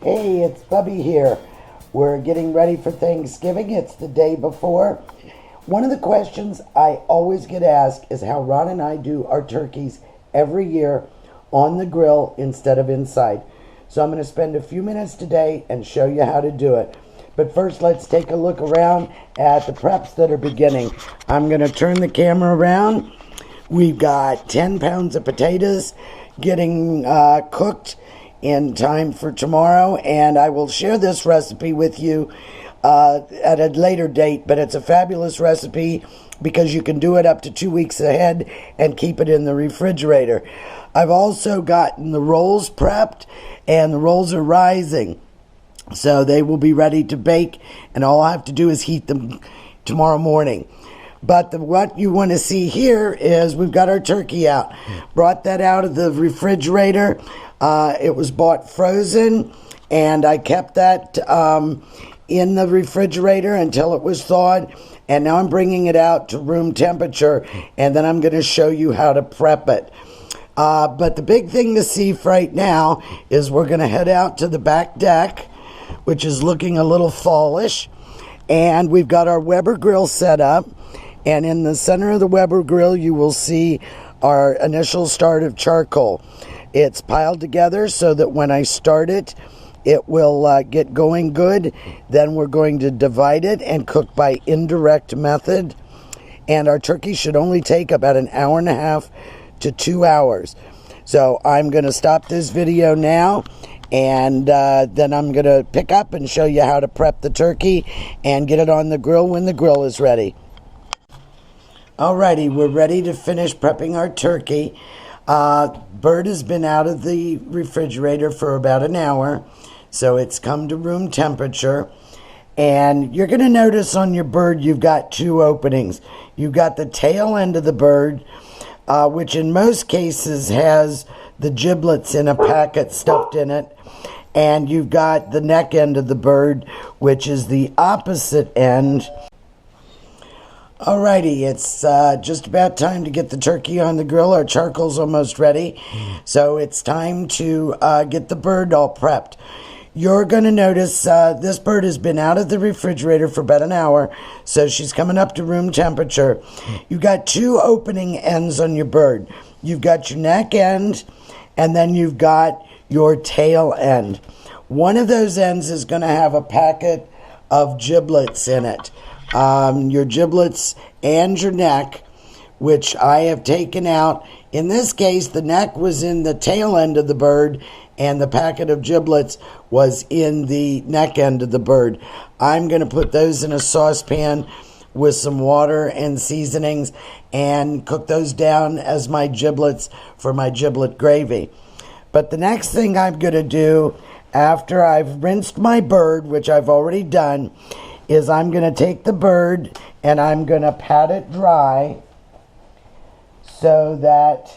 Hey, it's Bubby here. We're getting ready for Thanksgiving. It's the day before. One of the questions I always get asked is how Ron and I do our turkeys every year on the grill instead of inside. So I'm going to spend a few minutes today and show you how to do it. But first, let's take a look around at the preps that are beginning. I'm going to turn the camera around. We've got 10 pounds of potatoes getting cooked in time for tomorrow, and I will share this recipe with you at a later date, but it's a fabulous recipe because you can do it up to 2 weeks ahead and keep it in the refrigerator. I've also gotten the rolls prepped, and the rolls are rising, so they will be ready to bake, and all I have to do is heat them tomorrow morning. But what you want to see here is we've got our turkey out. Brought that out of the refrigerator. It was bought frozen, and I kept that in the refrigerator until it was thawed. And now I'm bringing it out to room temperature, and then I'm going to show you how to prep it. But the big thing to see right now is we're going to head out to the back deck, which is looking a little fallish. And we've got our Weber grill set up. And in the center of the Weber grill, you will see our initial start of charcoal. It's piled together so that when I start it, it will get going good. Then we're going to divide it and cook by indirect method. And our turkey should only take about an hour and a half to 2 hours. So I'm going to stop this video now, and then I'm going to pick up and show you how to prep the turkey and get it on the grill when the grill is ready. Alrighty, we're ready to finish prepping our turkey. Bird has been out of the refrigerator for about an hour, so it's come to room temperature. And you're going to notice on your bird you've got two openings. You've got the tail end of the bird, which in most cases has the giblets in a packet stuffed in it. And you've got the neck end of the bird, which is the opposite end. Alrighty, it's just about time to get the turkey on the grill. Our charcoal's almost ready, so it's time to get the bird all prepped. You're going to notice this bird has been out of the refrigerator for about an hour, so she's coming up to room temperature. You've got two opening ends on your bird. You've got your neck end, and then you've got your tail end. One of those ends is going to have a packet of giblets in it. Your giblets and your neck, which I have taken out. In this case, the neck was in the tail end of the bird, and the packet of giblets was in the neck end of the bird. I'm going to put those in a saucepan with some water and seasonings and cook those down as my giblets for my giblet gravy. But the next thing I'm going to do after I've rinsed my bird, which I've already done, is I'm going to take the bird and I'm going to pat it dry so that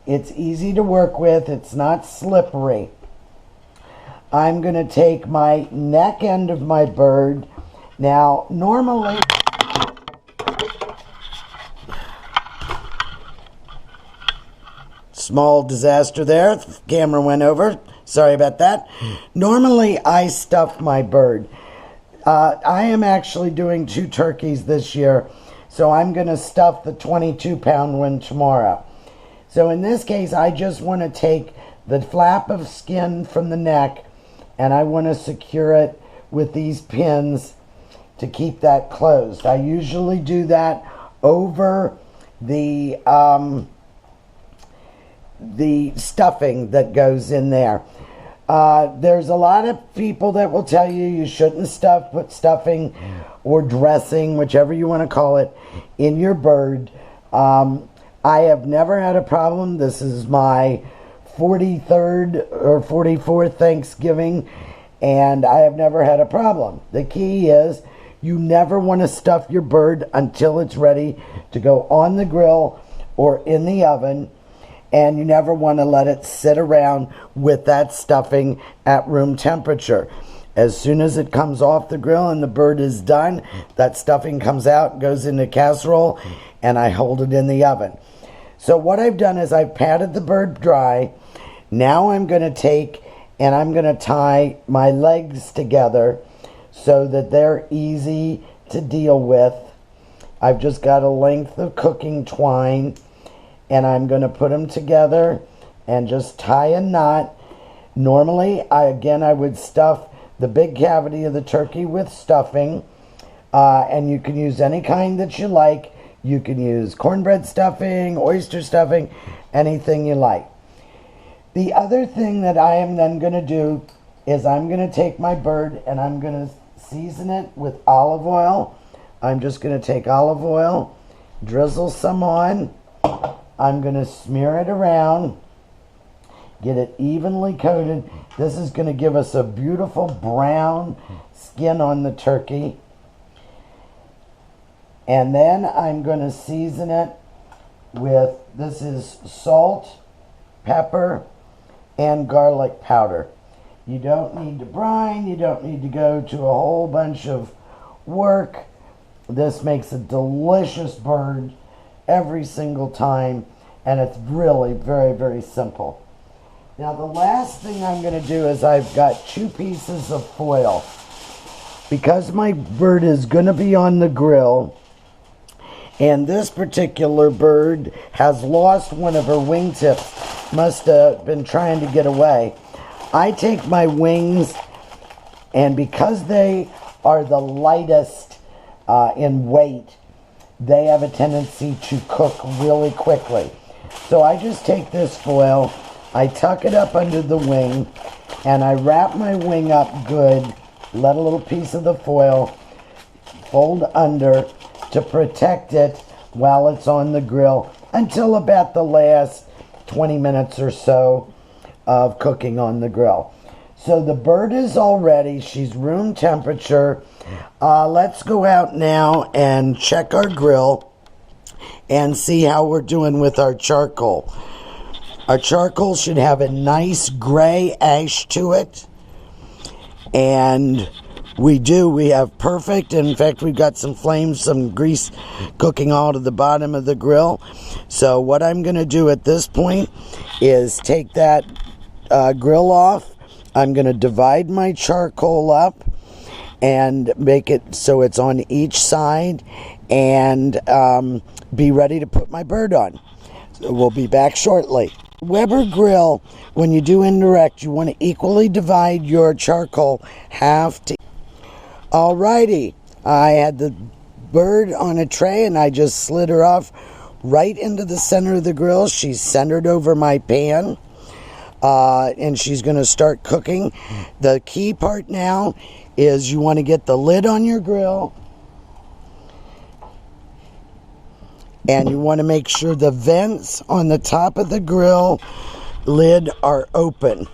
it's easy to work with. It's not slippery. I'm going to take my neck end of my bird. Now, normally, small disaster there. The camera went over. Sorry about that. Normally, I stuff my bird. I am actually doing 2 turkeys this year, so I'm going to stuff the 22-pound one tomorrow. So in this case, I just want to take the flap of skin from the neck, and I want to secure it with these pins to keep that closed. I usually do that over the stuffing that goes in there. There's a lot of people that will tell you you shouldn't put stuffing or dressing, whichever you want to call it, in your bird. I have never had a problem. This is my 43rd or 44th Thanksgiving, and I have never had a problem. The key is you never want to stuff your bird until it's ready to go on the grill or in the oven. And you never want to let it sit around with that stuffing at room temperature. As soon as it comes off the grill and the bird is done, that stuffing comes out, goes into casserole, and I hold it in the oven. So what I've done is I've patted the bird dry. Now I'm going to take and I'm going to tie my legs together so that they're easy to deal with. I've just got a length of cooking twine, and I'm going to put them together and just tie a knot. Normally, I would stuff the big cavity of the turkey with stuffing, and you can use any kind that you like. You can use cornbread stuffing, oyster stuffing, anything you like. The other thing that I am then going to do is I'm going to take my bird and I'm going to season it with olive oil. I'm just going to take olive oil, drizzle some on. I'm going to smear it around, get it evenly coated. This is going to give us a beautiful brown skin on the turkey. And then I'm going to season it with, this is salt, pepper, and garlic powder. You don't need to brine. You don't need to go to a whole bunch of work. This makes a delicious bird every single time, and it's really very, very simple. Now the last thing I'm going to do is I've got 2 pieces of foil. Because my bird is going to be on the grill, and this particular bird has lost one of her wingtips, must have been trying to get away. I take my wings, and because they are the lightest in weight, they have a tendency to cook really quickly. So I just take this foil, I tuck it up under the wing, and I wrap my wing up good, let a little piece of the foil fold under to protect it while it's on the grill until about the last 20 minutes or so of cooking on the grill. So the bird is all ready. She's room temperature. Let's go out now and check our grill and see how we're doing with our charcoal. Our charcoal should have a nice gray ash to it. And we do. We have perfect. In fact, we've got some flames, some grease cooking all to the bottom of the grill. So what I'm going to do at this point is take that grill off. I'm going to divide my charcoal up and make it so it's on each side, and be ready to put my bird on. So we'll be back shortly. Weber grill, when you do indirect, you want to equally divide your charcoal half to. Alrighty, I had the bird on a tray and I just slid her off right into the center of the grill. She's centered over my pan, and she's going to start cooking. The key part now is you want to get the lid on your grill, and you want to make sure the vents on the top of the grill lid are open.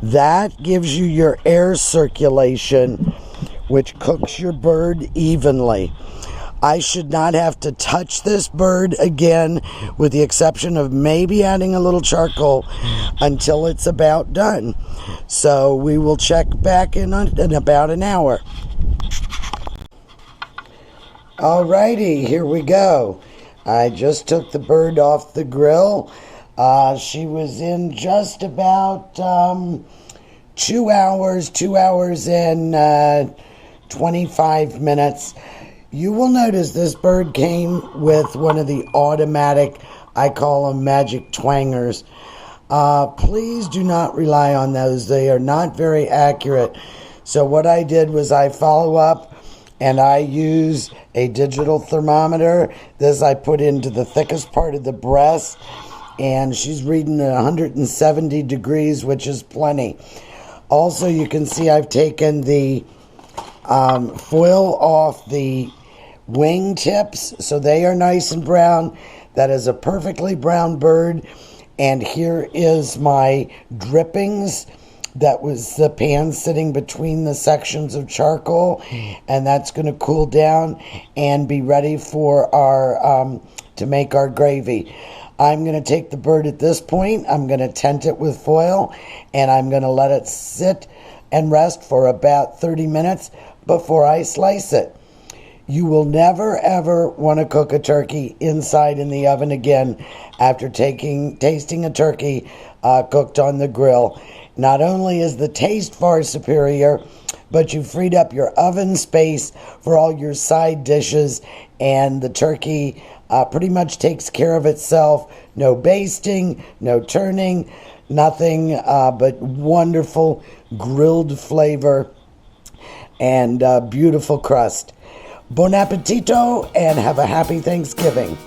That gives you your air circulation, which cooks your bird evenly. I should not have to touch this bird again, with the exception of maybe adding a little charcoal, until it's about done. So we will check back in about an hour. Alrighty, here we go. I just took the bird off the grill. She was in just about 2 hours and 25 minutes. You will notice this bird came with one of the automatic, I call them magic twangers. Please do not rely on those. They are not very accurate. So what I did was I follow up, and I use a digital thermometer. This I put into the thickest part of the breast, and she's reading at 170 degrees, which is plenty. Also, you can see I've taken the foil off the wing tips, so they are nice and brown. That is a perfectly brown bird. And here is my drippings. That was the pan sitting between the sections of charcoal, and that's going to cool down and be ready for our to make our gravy. I'm going to take the bird at this point. I'm going to tent it with foil, and I'm going to let it sit and rest for about 30 minutes before I slice it. You will never ever want to cook a turkey inside in the oven again after tasting a turkey cooked on the grill. Not only is the taste far superior, but you freed up your oven space for all your side dishes, and the turkey pretty much takes care of itself. No basting, no turning, nothing but wonderful grilled flavor and beautiful crust. Buon appetito and have a happy Thanksgiving.